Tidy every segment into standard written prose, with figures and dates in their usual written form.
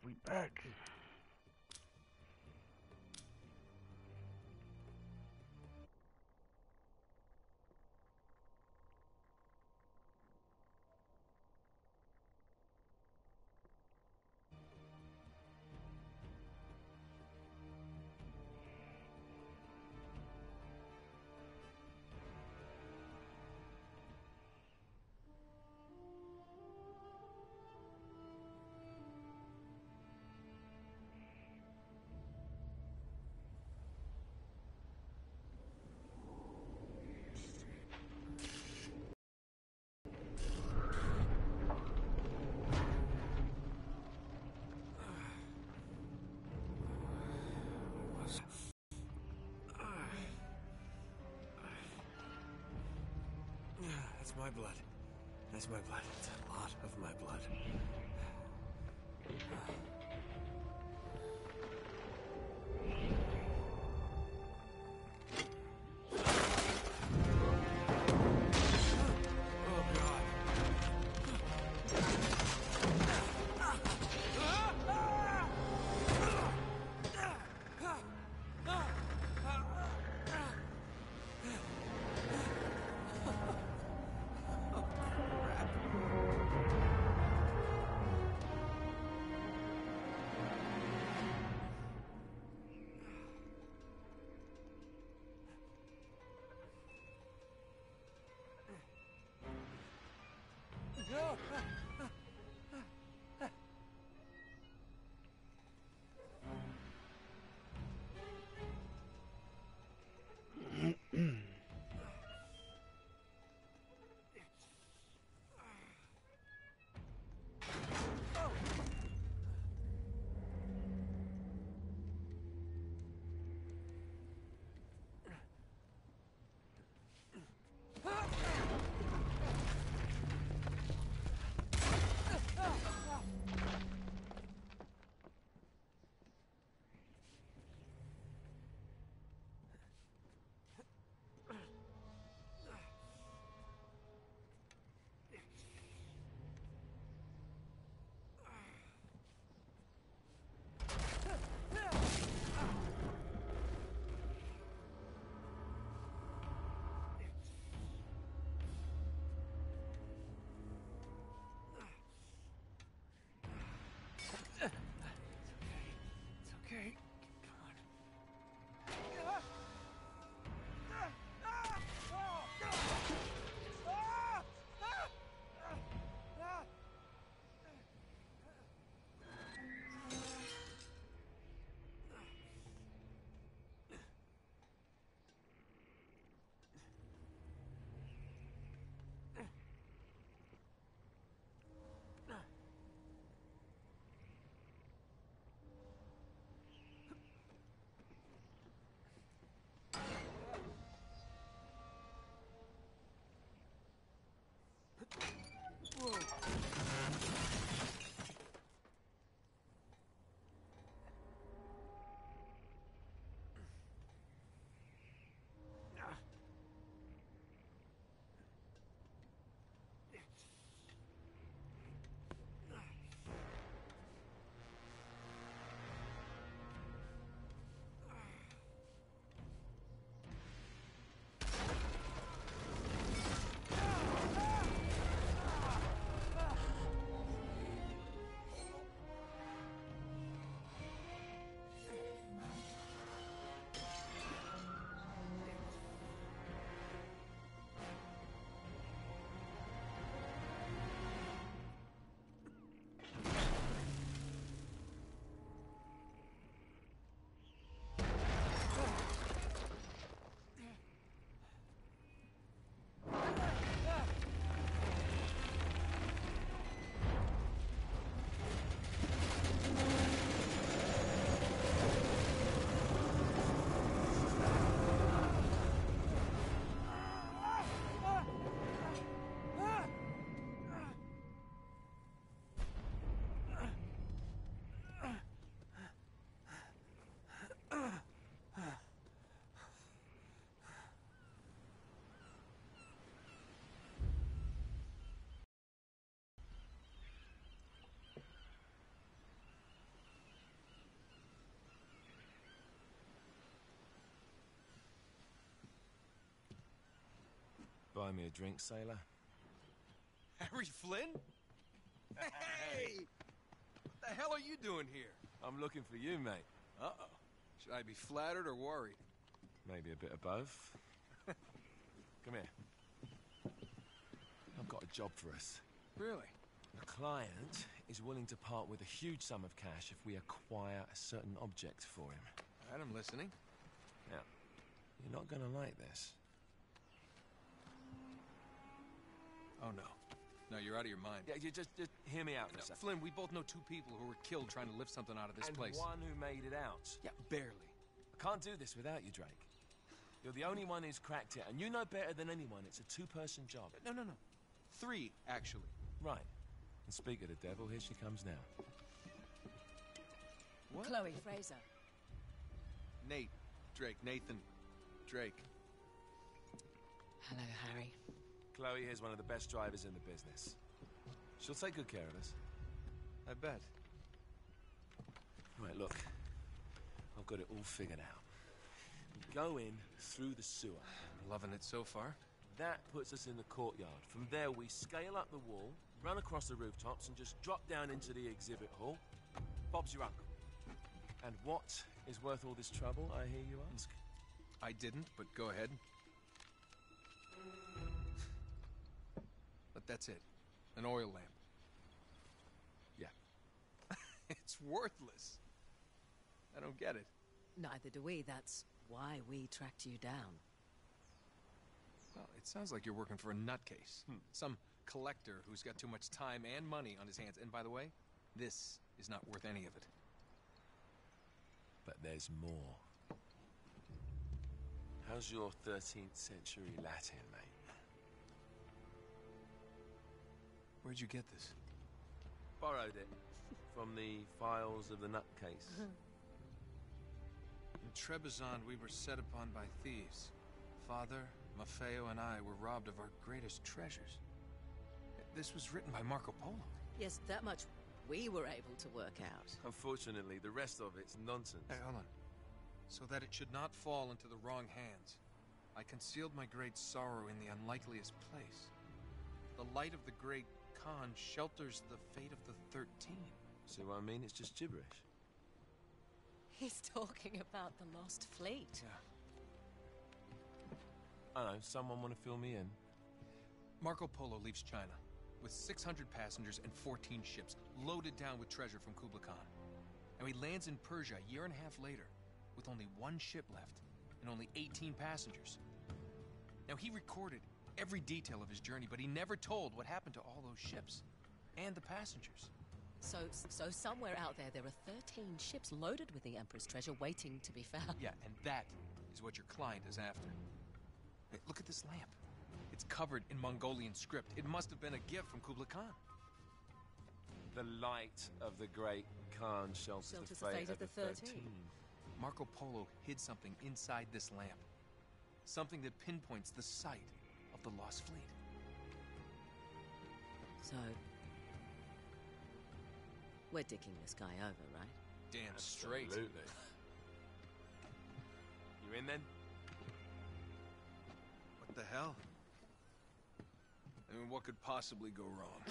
we back. That's my blood. That's my blood. It's a lot of my blood. buy me a drink, sailor? Harry Flynn? Hey! What the hell are you doing here? I'm looking for you, mate. Uh-oh. Should I be flattered or worried? Maybe a bit of both. Come here. I've got a job for us. Really? The client is willing to part with a huge sum of cash if we acquire a certain object for him. All right, I'm listening. Now, you're not gonna like this. Oh, no. No, you're out of your mind. Yeah, you just hear me out for a No, second. Flynn, we both know two people who were killed trying to lift something out of this place. And one who made it out. Yeah, barely. I can't do this without you, Drake. You're the only one who's cracked it, and you know better than anyone it's a two-person job. No. 3, actually. Right. And speak of the devil, here she comes now. What? Chloe Fraser. Nate. Drake. Nathan. Drake. Hello, Harry. Chloe here's one of the best drivers in the business. She'll take good care of us. I bet. Right, look. I've got it all figured out. We go in through the sewer. Loving it so far. That puts us in the courtyard. From there, we scale up the wall, run across the rooftops, and just drop down into the exhibit hall. Bob's your uncle. And what is worth all this trouble, I hear you ask? I didn't, but go ahead. But that's it. An oil lamp. Yeah. It's worthless. I don't get it. Neither do we. That's why we tracked you down. Well, it sounds like you're working for a nutcase. Some collector who's got too much time and money on his hands. And by the way, this is not worth any of it. But there's more. How's your 13th century Latin, mate? Where'd you get this? Borrowed it from the files of the nutcase. In Trebizond, we were set upon by thieves. Father, Maffeo, and I were robbed of our greatest treasures. This was written by Marco Polo. Yes, that much we were able to work out. Unfortunately, the rest of it's nonsense. Hey, hold on. So that it should not fall into the wrong hands, I concealed my great sorrow in the unlikeliest place. The light of the great Khan shelters the fate of the 13. See what I mean? It's just gibberish. He's talking about the lost fleet. Yeah. I know, someone want to fill me in? Marco Polo leaves China with 600 passengers and 14 ships, loaded down with treasure from Kublai Khan. And he lands in Persia a year and a half later, with only one ship left and only 18 passengers. Now, he recorded every detail of his journey, but he never told what happened to all those ships and the passengers. So somewhere out there are 13 ships loaded with the Emperor's treasure waiting to be found. Yeah, and that is what your client is after. Hey, look at this lamp. It's covered in Mongolian script. It must have been a gift from Kublai Khan. The light of the great Khan shelters the fate of the 13. Marco Polo hid something inside this lamp. Something that pinpoints the site of the lost fleet. So, we're dicking this guy over, right? Damn straight. Absolutely. You in then? What the hell? I mean, what could possibly go wrong?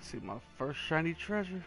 See my first shiny treasure.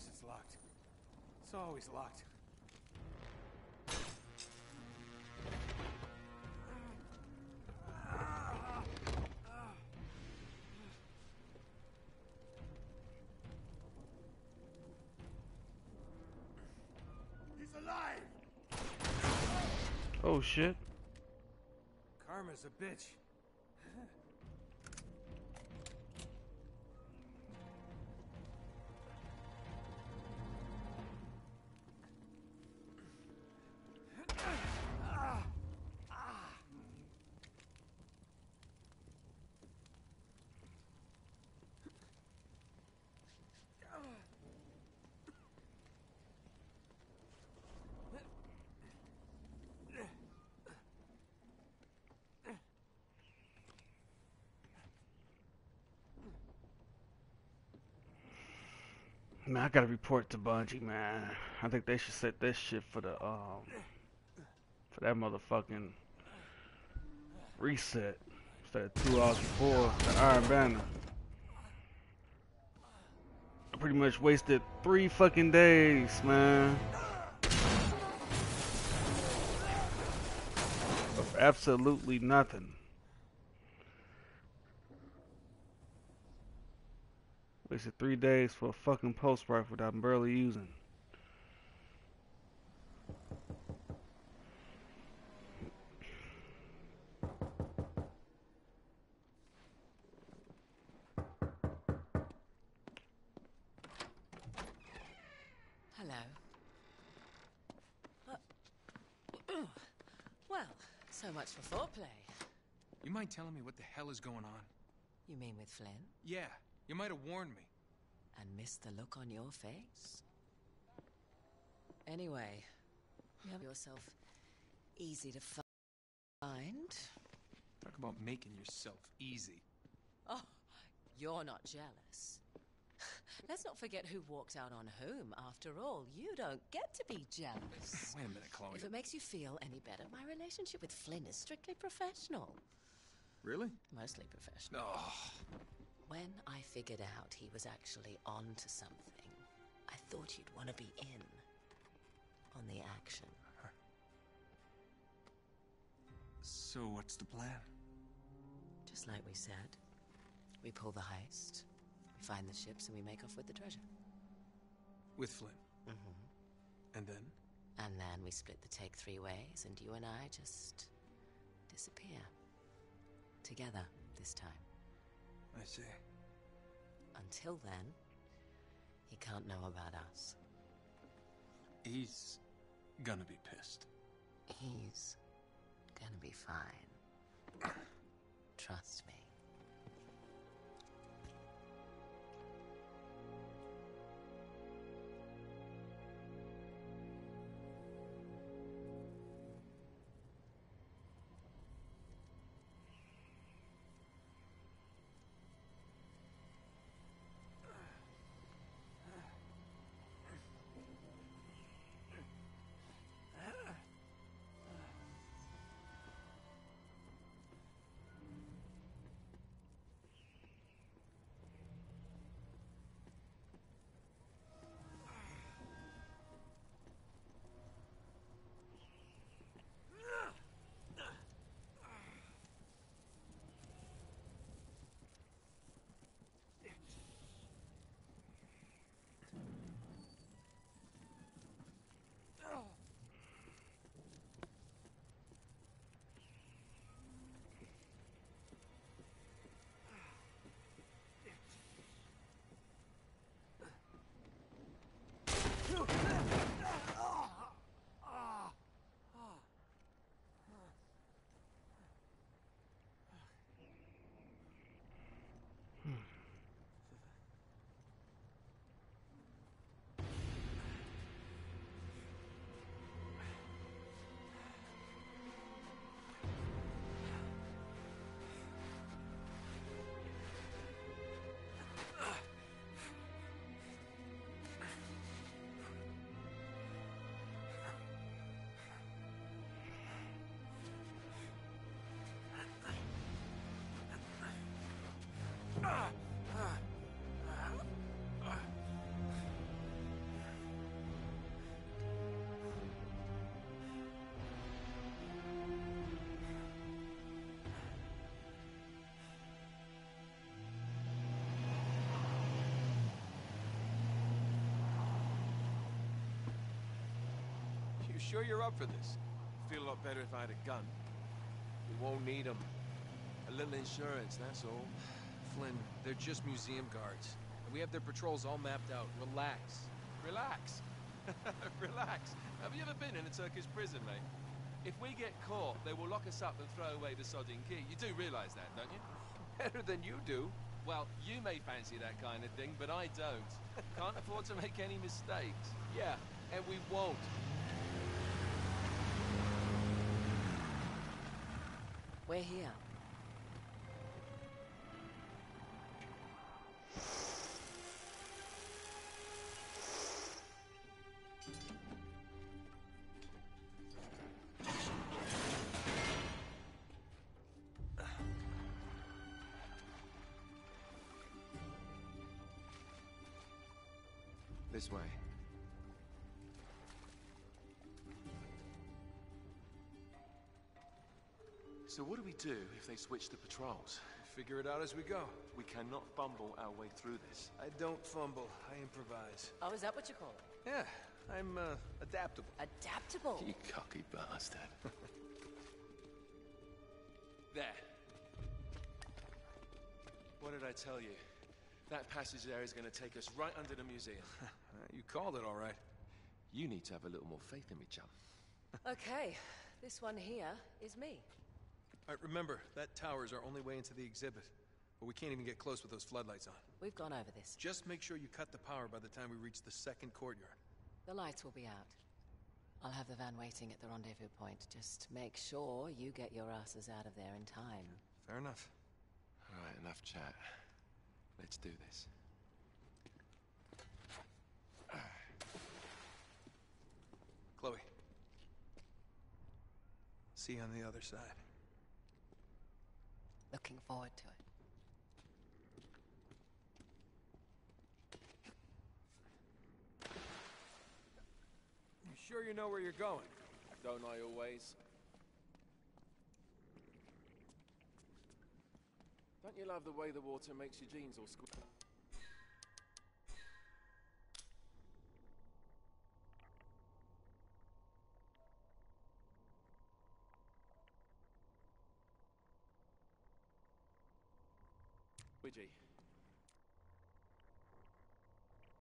course it's locked. It's always locked. He's alive! Oh shit. Karma's a bitch. Man, I gotta report to Bungie, man. I think they should set this shit for the for that motherfucking reset instead of 2 hours before the Iron Banner. I pretty much wasted 3 fucking days, man. Of absolutely nothing. Wasted 3 days for a fucking post rifle that I'm barely using. Hello. Well, so much for foreplay. You mind telling me what the hell is going on? You mean with Flynn? Yeah, you might have warned me. And missed the look on your face? Anyway, you have yourself easy to find. Talk about making yourself easy. Oh, you're not jealous. Let's not forget who walked out on whom. After all, you don't get to be jealous. Wait a minute, Chloe. If it makes you feel any better, my relationship with Flynn is strictly professional. Really? Mostly professional. Oh. When I figured out he was actually on to something, I thought you'd want to be in on the action. So what's the plan? Just like we said. We pull the heist, we find the ships, and we make off with the treasure. With Flynn? Mm-hmm. And then? And then we split the take 3 ways, and you and I just disappear. Together, this time. I see. Until then, he can't know about us. He's gonna be pissed. He's gonna be fine. Trust me. sure you're up for this? Feel a lot better if I had a gun. We won't need them. A little insurance, that's all. Flynn, they're just museum guards. And we have their patrols all mapped out. Relax. Relax. Relax. Have you ever been in a Turkish prison, mate? If we get caught, they will lock us up and throw away the sodding key. You do realize that, don't you? Better than you do. Well, you may fancy that kind of thing, but I don't. Can't afford to make any mistakes. Yeah, and we won't. We're here. This way. So what do we do if they switch the patrols? Figure it out as we go. We cannot fumble our way through this. I don't fumble. I improvise. Oh, is that what you call it? Yeah, I'm, adaptable. Adaptable. You cocky bastard. There. What did I tell you? That passage there is going to take us right under the museum. You called it all right. You need to have a little more faith in me, chum. Okay, this one here is me. All right, remember, that tower is our only way into the exhibit. But we can't even get close with those floodlights on. We've gone over this. Just make sure you cut the power by the time we reach the second courtyard. The lights will be out. I'll have the van waiting at the rendezvous point. Just make sure you get your asses out of there in time. Fair enough. All right, enough chat. Let's do this. Chloe. See you on the other side. Looking forward to it. You sure you know where you're going? Don't I always? Don't you love the way the water makes your jeans all squeak? Luigi.